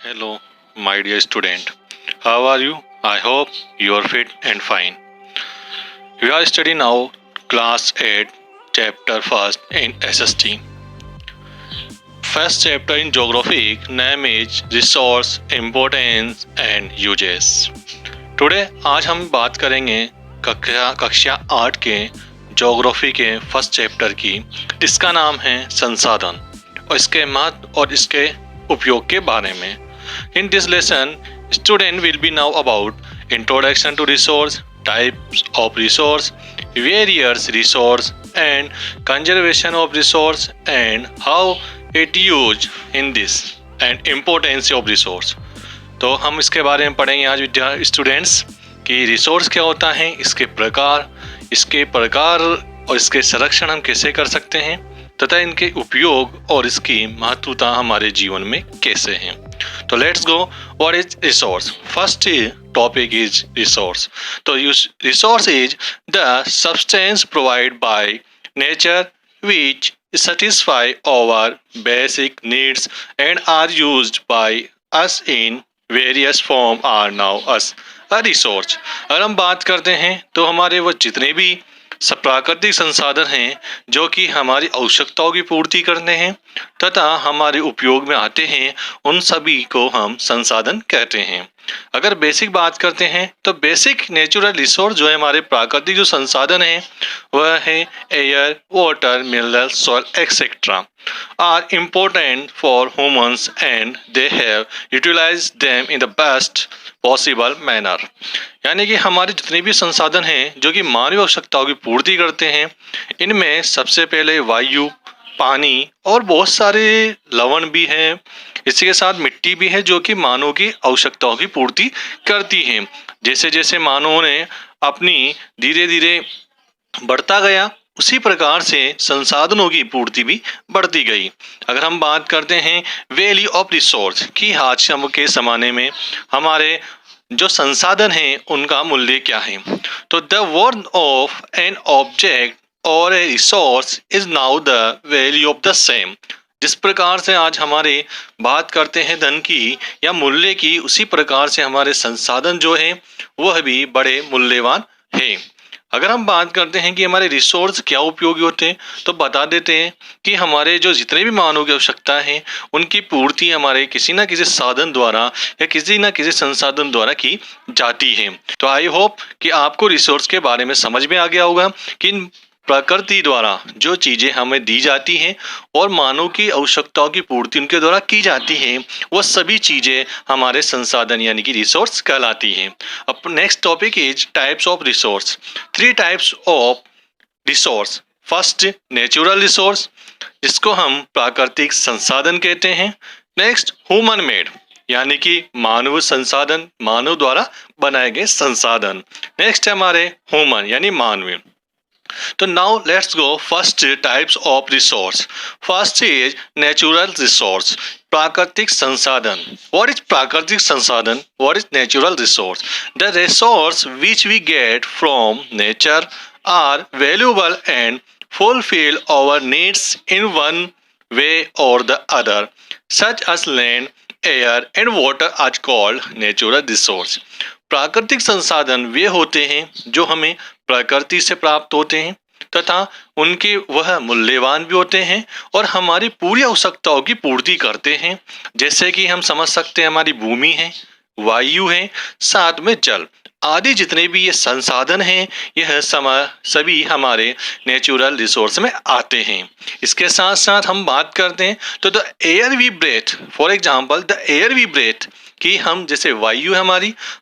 Hello, my dear student. How are you? I hope you are fit and fine. We are studying now class 8, chapter 1st in SST. First chapter in geography name is resource, importance and uses. Today आज हम बात करेंगे कक्षा 8 के geography के first chapter की, जिसका नाम है संसाधन और इसके महत्व और इसके उपयोग के बारे में. In this lesson, student will be now about introduction to resource, types of resource, various resource and conservation of resource and how it used in this and importance of resource. तो हम इसके बारे में पढ़ेंगे आज स्टूडेंट्स कि resource क्या होता है, इसके प्रकार और इसके संरक्षण हम कैसे कर सकते हैं तथा इनके उपयोग और इसकी महत्वता हमारे जीवन में कैसे हैं. तो let's go. What is resource? First topic is resource. तो resource is the substance provide by nature which satisfy our basic needs and are used by us in various form are now as a resource. अगर हम बात करते हैं तो हमारे वो जितने भी प्राकृतिक संसाधन हैं जो कि हमारी आवश्यकताओं की पूर्ति करते हैं तथा हमारे उपयोग में आते हैं, उन सभी को हम संसाधन कहते हैं. अगर बेसिक बात करते हैं तो बेसिक नेचुरल रिसोर्स जो है हमारे प्राकृतिक जो संसाधन हैं वह है air, water, mineral, soil etcetera are important for humans and they have utilised them in the best possible manner. यानी कि हमारे जितने भी संसाधन हैं जो कि मानवीय आवश्यकताओं की पूर्ति करते हैं, इनमें सबसे पहले वायु, पानी और बहुत सारे लवण भी हैं, इसी के साथ मिट्टी भी है जो कि मानव की आवश्यकताओं की पूर्ति करती है. जैसे जैसे मानव ने अपनी धीरे धीरे बढ़ता गया उसी प्रकार से संसाधनों की पूर्ति भी बढ़ती गई. अगर हम बात करते हैं वैल्यू ऑफ रिसोर्स की, आज के ज़माने में हमारे जो संसाधन हैं उनका मूल्य क्या है, तो the worth of an object or a resource is now the value of the same. जिस प्रकार से आज हमारे बात करते हैं धन की या मूल्य की, उसी प्रकार से हमारे संसाधन जो है वह भी बड़े मूल्यवान है. अगर हम बात करते हैं कि हमारे रिसोर्स क्या उपयोगी होते हैं तो बता देते हैं कि हमारे जो जितने भी मानव की आवश्यकता है उनकी पूर्ति हमारे किसी न किसी साधन द्वारा या किसी न किसी संसाधन द्वारा की जाती है. तो आई होप कि आपको रिसोर्स के बारे में समझ में आ गया होगा कि प्रकृति द्वारा जो चीज़ें हमें दी जाती हैं और मानव की आवश्यकताओं की पूर्ति उनके द्वारा की जाती है, वह सभी चीज़ें हमारे संसाधन यानी कि रिसोर्स कहलाती हैं. अब next topic is types of resource. 3 types of resource. First natural resource जिसको हम प्राकृतिक संसाधन कहते हैं. नेक्स्ट ह्यूमन मेड यानी कि मानव संसाधन, मानव द्वारा बनाए गए संसाधन. नेक्स्ट है हमारे ह्यूमन यानी मानवीय. तो now let's go first types of resource. First is natural resource, प्राकृतिक संसाधन. व्हाट इज प्राकृतिक संसाधन? What is natural resource? The resource which we get from nature are valuable and fulfill our needs in one way or the other, such as land, air and water are called natural resource. प्राकृतिक संसाधन वे होते हैं जो हमें प्रकृति से प्राप्त होते हैं तथा उनके वह मूल्यवान भी होते हैं और हमारी पूरी आवश्यकताओं की पूर्ति करते हैं. जैसे कि हम समझ सकते हैं हमारी भूमि है, वायु है, साथ में जल आदि जितने भी ये संसाधन हैं यह सभी हमारे नेचुरल रिसोर्स में आते हैं. इसके साथ साथ हम बात करते हैं तो the air we breathe, for example the air we breathe कि हम जैसे वायु है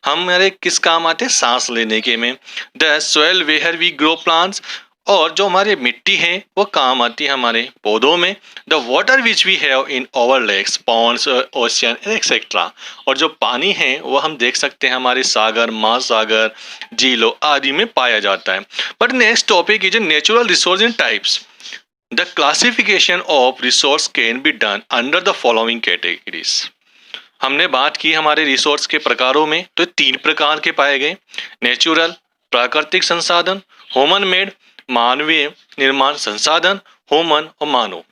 हमारे किस काम आते हैं? सांस लेने के में. The soil where we grow plants और जो हमारी मिट्टी है वो काम आती है हमारे पौधों में. The water which we have in our lakes, ponds, ocean etcetera और जो पानी है वो हम देख सकते हैं हमारे सागर, महासागर, झीलों आदि में पाया जाता है. But next topic is natural resource in types. The classification of resource can be done under the following categories. हमने बात की हमारे रिसोर्स के प्रकारों में तो 3 प्रकार के पाए गए. नेचुरल प्राकृतिक संसाधन, ह्यूमन मेड मानवीय निर्माण संसाधन, ह्यूमन और मानव.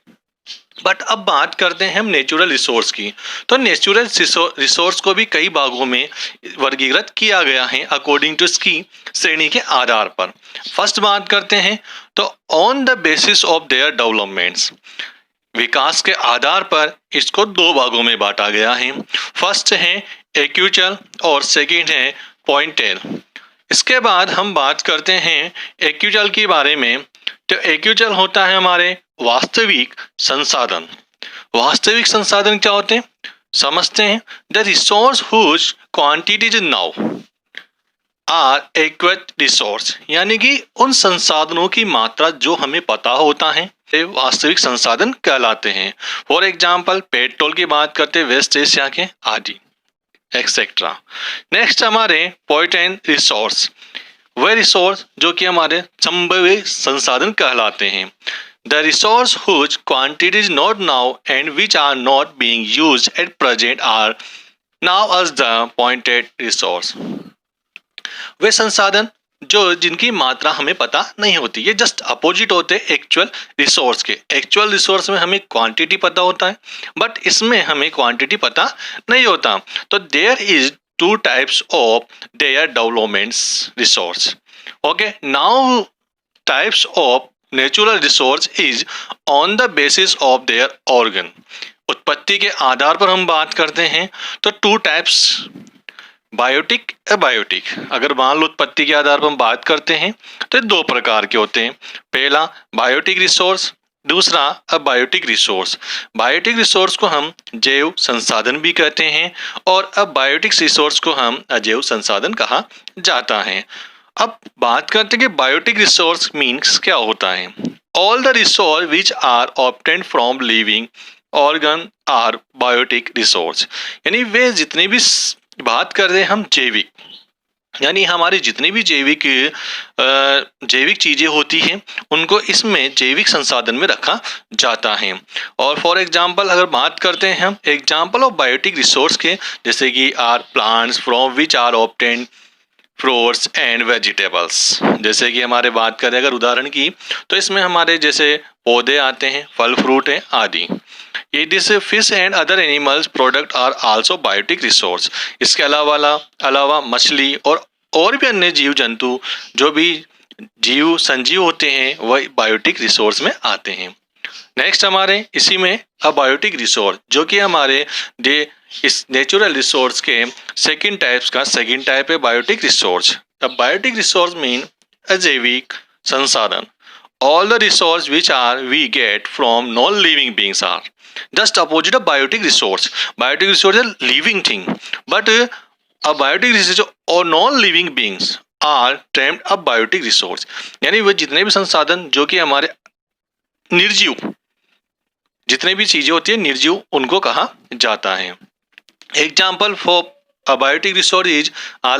बट अब बात करते हैं हम नेचुरल रिसोर्स की। तो नेचुरल रिसोर्स को भी कई भागों में वर्गीकृत किया गया है अकॉर्डिंग टू इसकी श्रेणी के आधार पर। फर्स्ट बात करते हैं तो on the basis of their developments, विकास के आधार पर इसको दो भागों में बांटा गया है। फर्स्ट है एक्यूचल और सेकंड है पॉइंटेल। इसके बाद हम बात करते हैं एक्यूचल के बारे में। तो एक्यूचल होता है हमारे वास्तविक संसाधन। वास्तविक संसाधन क्या होते हैं समझते हैं। The resource whose quantities known are actual resource, यानी कि उन संसाधनों की मात्रा जो हमें पता होता है वास्तविक संसाधन कहलाते हैं। फॉर एग्जाम्पल पेट्रोल की बात करते हैं, वेस्ट एशिया के आदि एक्सेट्रा। नेक्स्ट हमारे पॉइंट एंड रिसोर्स, वे रिसोर्स जो कि हमारे संभाव्य संसाधन कहलाते हैं। The resource whose quantity is not known and which are not being used at present are known as the potential resource. वे संसाधन जो जिनकी मात्रा हमें पता नहीं होती, ये जस्ट अपोजिट होते हैं एक्चुअल रिसोर्स के। एक्चुअल रिसोर्स में हमें क्वांटिटी पता होता है, बट इसमें हमें क्वांटिटी पता नहीं होता। तो there is two types of their developments resource. Okay, now types of natural resource is on the basis of their organ. उत्पत्ति के आधार पर हम बात करते हैं तो टू टाइप्स, बायोटिक एबायोटिक। अगर मान लो उत्पत्ति के आधार पर हम बात करते हैं तो दो प्रकार के होते हैं। पहला बायोटिक रिसोर्स, दूसरा अबायोटिक रिसोर्स। बायोटिक रिसोर्स को हम जैव संसाधन भी कहते हैं और अबायोटिक रिसोर्स को हम अजैव संसाधन कहा जाता है। अब बात करते हैं कि बायोटिक रिसोर्स मीन्स क्या होता है। All the resource which are obtained from living organ are biotic resource, यानी वे जितने भी बात कर रहे हैं हम जैविक, यानी हमारी जितनी भी जैविक चीजें होती हैं उनको इसमें जैविक संसाधन में रखा जाता है। और फॉर एग्जांपल अगर बात करते हैं हम एग्जांपल ऑफ बायोटिक रिसोर्स के, जैसे कि are plants from which are obtained fruits and vegetables. जैसे कि हमारे बात करें अगर उदाहरण की तो इसमें हमारे जैसे पौधे आते हैं, फल फ्रूट हैं आदि। ये this fish and other animals product are also biotic resource. इसके अलावा मछली और भी अन्य जीव जंतु जो भी जीव संजीव होते हैं वह बायोटिक रिसोर्स में आते हैं। नेक्स्ट हमारे इसी में अबायोटिक रिसोर्स जो कि हमारे इस नेचुरल रिसोर्स के सेकंड टाइप है बायोटिक रिसोर्स। अब बायोटिक रिसोर्स मीन अजैविक संसाधन। All the resources which are we get from non-living beings are just opposite of biotic resource. Biotic resource is a living thing, but a biotic resource or non-living beings are termed a biotic resource. यानी वो जितने भी संसाधन जो कि हमारे निर्जीव, जितने भी चीजें होती है निर्जीव, उनको कहा जाता है। Example for a biotic resource is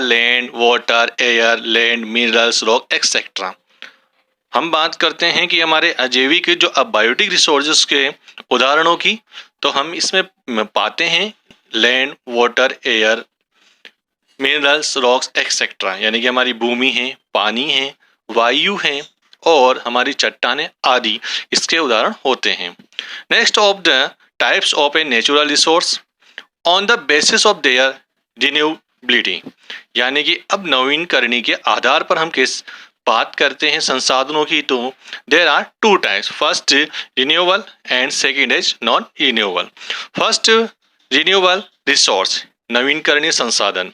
land, water, air, land, minerals, rock, etc. हम बात करते हैं कि हमारे अजैविक जो अबायोटिक रिसोर्सेज के उदाहरणों की, तो हम इसमें पाते हैं land, water, air, minerals, rocks etcetera, यानी कि हमारी भूमि है, पानी है, वायु है और हमारी चट्टानें आदि इसके उदाहरण होते हैं। Next of the types of a natural resource on the basis of their renewability, यानी कि अब नवीनकरणीय के आधार पर हम किस बात करते हैं संसाधनों की, तो there are two types. First renewable and second is non renewable. First renewable resource, नवीनकरणीय संसाधन।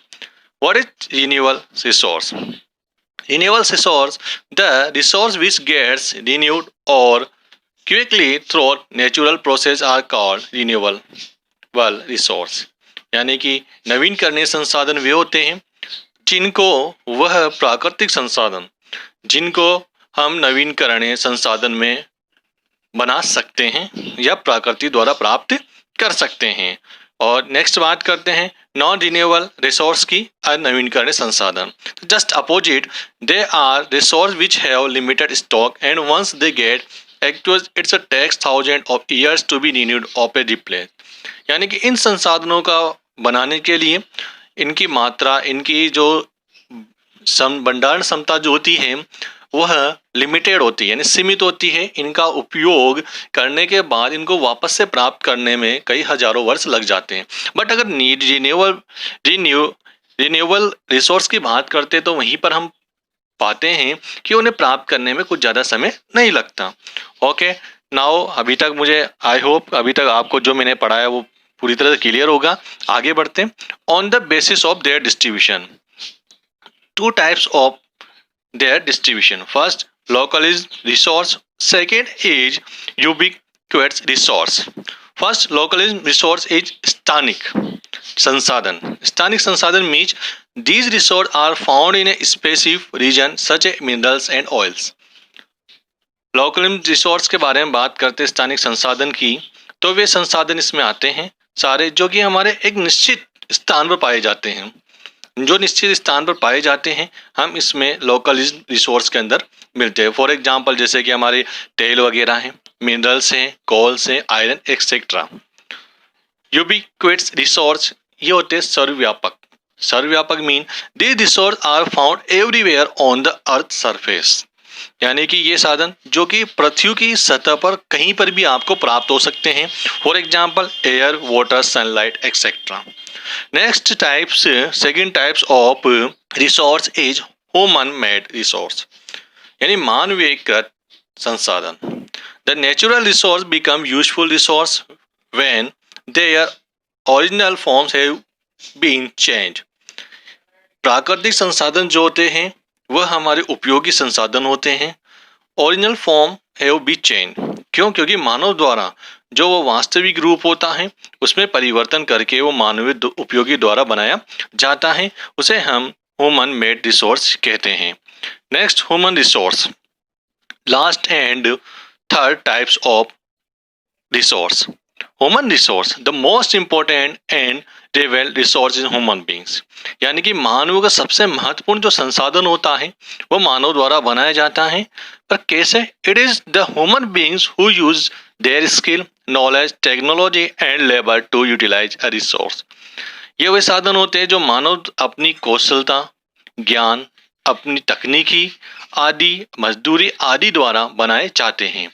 What is renewable resource? Renewable resource the resource which gets renewed or quickly through natural process are called renewable resource. यानी कि नवीनकरणीय संसाधन वे होते हैं जिनको वह प्राकृतिक संसाधन जिनको हम नवीनकरणीय संसाधन में बना सकते हैं या प्रकृति द्वारा प्राप्त कर सकते हैं। और नेक्स्ट बात करते हैं नॉन रिन्यूएबल रिसोर्स की, अनवीनकरणीय संसाधन। Just opposite, they are resource which have limited stock and once they get actual it's a takes thousand of years to be renewed of a replace. यानी कि इन संसाधनों का बनाने के लिए इनकी मात्रा, इनकी जो भंडारण क्षमता जो होती है वह लिमिटेड होती है यानी सीमित होती है। इनका उपयोग करने के बाद इनको वापस से प्राप्त करने में कई हजारों वर्ष लग जाते हैं। बट अगर रिन्यूएबल रिसोर्स की बात करते तो वहीं पर हम पाते हैं कि उन्हें प्राप्त करने में कुछ ज़्यादा समय नहीं लगता। ओके, नाउ अभी तक मुझे आई होप अभी तक आपको जो मैंने पढ़ाया वो पूरी तरह से क्लियर होगा। आगे बढ़ते हैं। On the basis of there distribution, to types of their distribution. First, localized resource. Second is ubiquitous resource. First, localized resource is स्थानिक संसाधन. स्थानिक संसाधन means these resources are found in a specific region such as minerals and oils. localized resource के बारे में बात करते हैं स्थानिक संसाधन की, तो वे संसाधन इसमें आते हैं सारे जो कि हमारे एक निश्चित स्थान पर पाए जाते हैं। जो निश्चित स्थान पर पाए जाते हैं हम इसमें लोकल रिसोर्स के अंदर मिलते हैं। फॉर एग्जांपल जैसे कि हमारे तेल वगैरह हैं, मिनरल्स हैं, कोल्स हैं, आयरन एक्सेट्रा। यूबिक्विटस रिसोर्स ये होते हैं सर्वव्यापक। सर्वव्यापक mean these resource are found everywhere on the earth surface, यानी कि ये साधन जो कि पृथ्वी की सतह पर कहीं पर भी आपको प्राप्त हो सकते हैं। For example air, water, sunlight etcetera. Next types, second types of resource is human made resource, यानी मानवीयकृत संसाधन। The natural resource become useful resource when their original forms have been change. प्राकृतिक संसाधन जो होते हैं वह हमारे उपयोगी संसाधन होते हैं। Original form have B change, क्योंकि मानव द्वारा जो वो वास्तविक रूप होता है उसमें परिवर्तन करके वो मानवीय उपयोगी द्वारा बनाया जाता है, उसे हम ह्यूमन मेड रिसोर्स कहते हैं। Next, human resource. Last and third types of resource. Human resource, the most important and रिवेल resource in human beings, यानी कि मानव का सबसे महत्वपूर्ण जो संसाधन होता है वो मानव द्वारा बनाया जाता है। पर कैसे? It is the human beings who use their skill, knowledge, technology and labour to utilise a resource. ये वे साधन होते हैं जो मानव अपनी कौशलता, ज्ञान, अपनी तकनीकी आदि, मजदूरी आदि द्वारा बनाए जाते हैं।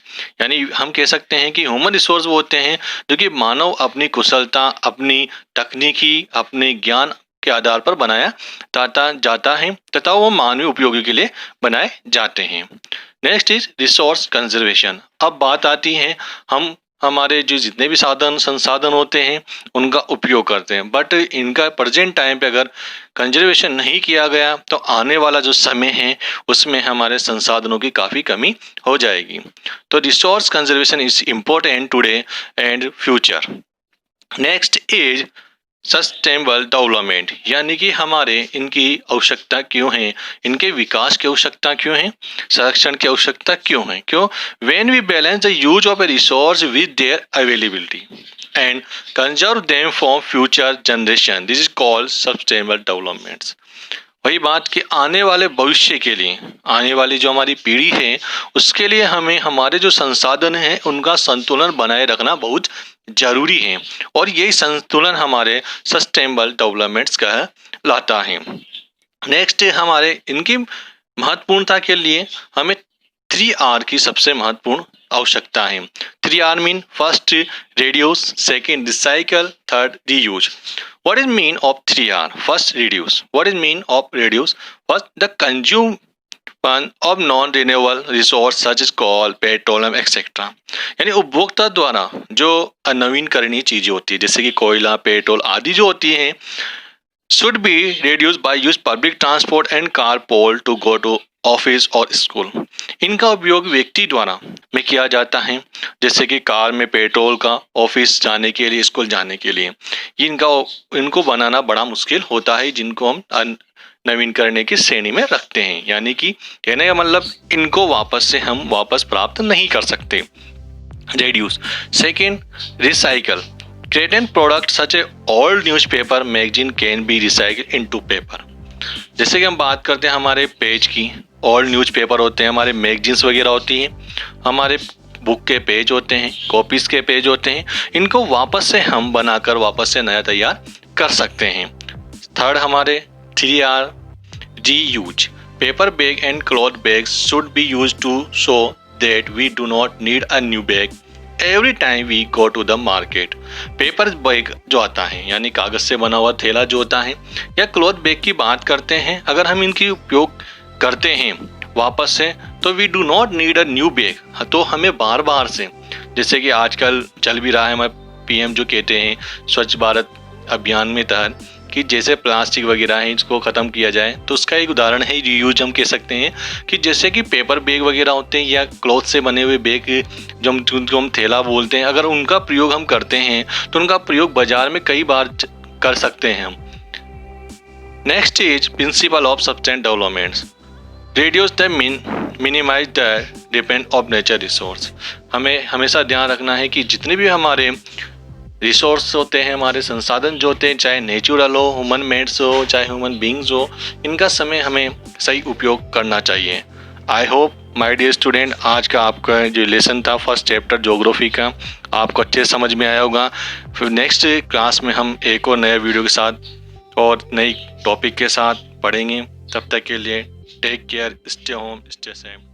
यानी हम कह सकते हैं कि ह्यूमन रिसोर्स वो होते हैं जो कि मानव अपनी कुशलता, अपनी तकनीकी, अपने ज्ञान के आधार पर बनाया जाता है तथा वो मानवीय उपयोगी के लिए बनाए जाते हैं। Next is resource conservation. अब बात आती है हम हमारे जो जितने भी संसाधन होते हैं उनका उपयोग करते हैं, बट इनका प्रेजेंट टाइम पे अगर कंजर्वेशन नहीं किया गया तो आने वाला जो समय है उसमें हमारे संसाधनों की काफ़ी कमी हो जाएगी। तो resource conservation is important today and future. Next is sustainable development, यानी कि हमारे इनकी आवश्यकता क्यों है, इनके विकास की आवश्यकता क्यों है, संरक्षण की आवश्यकता क्यों है, क्यों? When we balance the use of a resource with their availability and conserve them for future generation, this is called sustainable developments. वही बात कि आने वाले भविष्य के लिए, आने वाली जो हमारी पीढ़ी है उसके लिए हमें हमारे जो संसाधन हैं उनका संतुलन बनाए रखना बहुत जरूरी है, और यही संतुलन हमारे सस्टेनेबल डेवलपमेंट्स कहलाता है। नेक्स्ट हमारे इनकी महत्वपूर्णता के लिए हमें 3R की सबसे महत्वपूर्ण आवश्यकता है। 3R mean first reduce, second recycle, third reuse. What is mean of 3R? First reduce. What is mean of reduce? First, the consumption of non-renewable resource such as coal, petroleum, etc. यानी उपभोक्ता द्वारा जो अनवीनकरणीय चीजें होती है जैसे कि कोयला, पेट्रोल आदि जो होती हैं should be reduced by use public transport and carpool to go to office और स्कूल। इनका उपयोग व्यक्ति द्वारा में किया जाता है जैसे कि कार में पेट्रोल का, ऑफिस जाने के लिए, स्कूल जाने के लिए। इनको बनाना बड़ा मुश्किल होता है जिनको हम नवीनीकरण की श्रेणी में रखते हैं, यानी कि कहने का मतलब इनको हम वापस प्राप्त नहीं कर सकते। Reduce. Second, recycle. Created products such as old newspaper, magazine can be recycled into paper। जैसे कि हम बात करते हैं हमारे पेज की, ओल्ड न्यूज़पेपर होते हैं, हमारे मैगजीन्स वगैरह होती हैं, हमारे बुक के पेज होते हैं, कॉपीज के पेज होते हैं, इनको वापस से हम बनाकर वापस से नया तैयार कर सकते हैं। थर्ड हमारे 3R reuse. Paper bag and cloth bags should be used to show that we do not need a new bag every time we go to the market. Paper bag जो आता है यानी कागज से बना हुआ थैला जो होता है या क्लॉथ बैग की बात करते हैं, अगर हम इनकी उपयोग करते हैं वापस से तो we do not need a new bag, तो हमें बार बार से, जैसे कि आजकल चल भी रहा है हमारे पीएम जो कहते हैं स्वच्छ भारत अभियान में तहत कि जैसे प्लास्टिक वगैरह है इसको ख़त्म किया जाए, तो उसका एक उदाहरण है रीयूज। हम कह सकते हैं कि जैसे कि पेपर बैग वगैरह होते हैं या क्लॉथ से बने हुए बैग जो जिनको हम थैला बोलते हैं, अगर उनका प्रयोग हम करते हैं तो उनका प्रयोग बाजार में कई बार कर सकते हैं हम। Next is principle of sustain developments, reduce the minimise the depend of nature resource. हमें हमेशा ध्यान रखना है कि जितने भी हमारे रिसोर्स होते हैं, हमारे संसाधन जो होते हैं, चाहे नेचुरल हो, ह्यूमन मेड्स हो, चाहे ह्यूमन बींग्स हो, इनका समय हमें सही उपयोग करना चाहिए। I hope my dear student आज का आपका जो लेसन था फर्स्ट चैप्टर ज्योग्राफी का आपको अच्छे समझ में आया होगा। फिर नेक्स्ट क्लास में हम एक और नए वीडियो के साथ और नई टॉपिक के साथ पढ़ेंगे। तब तक के लिए take care, stay home, stay safe.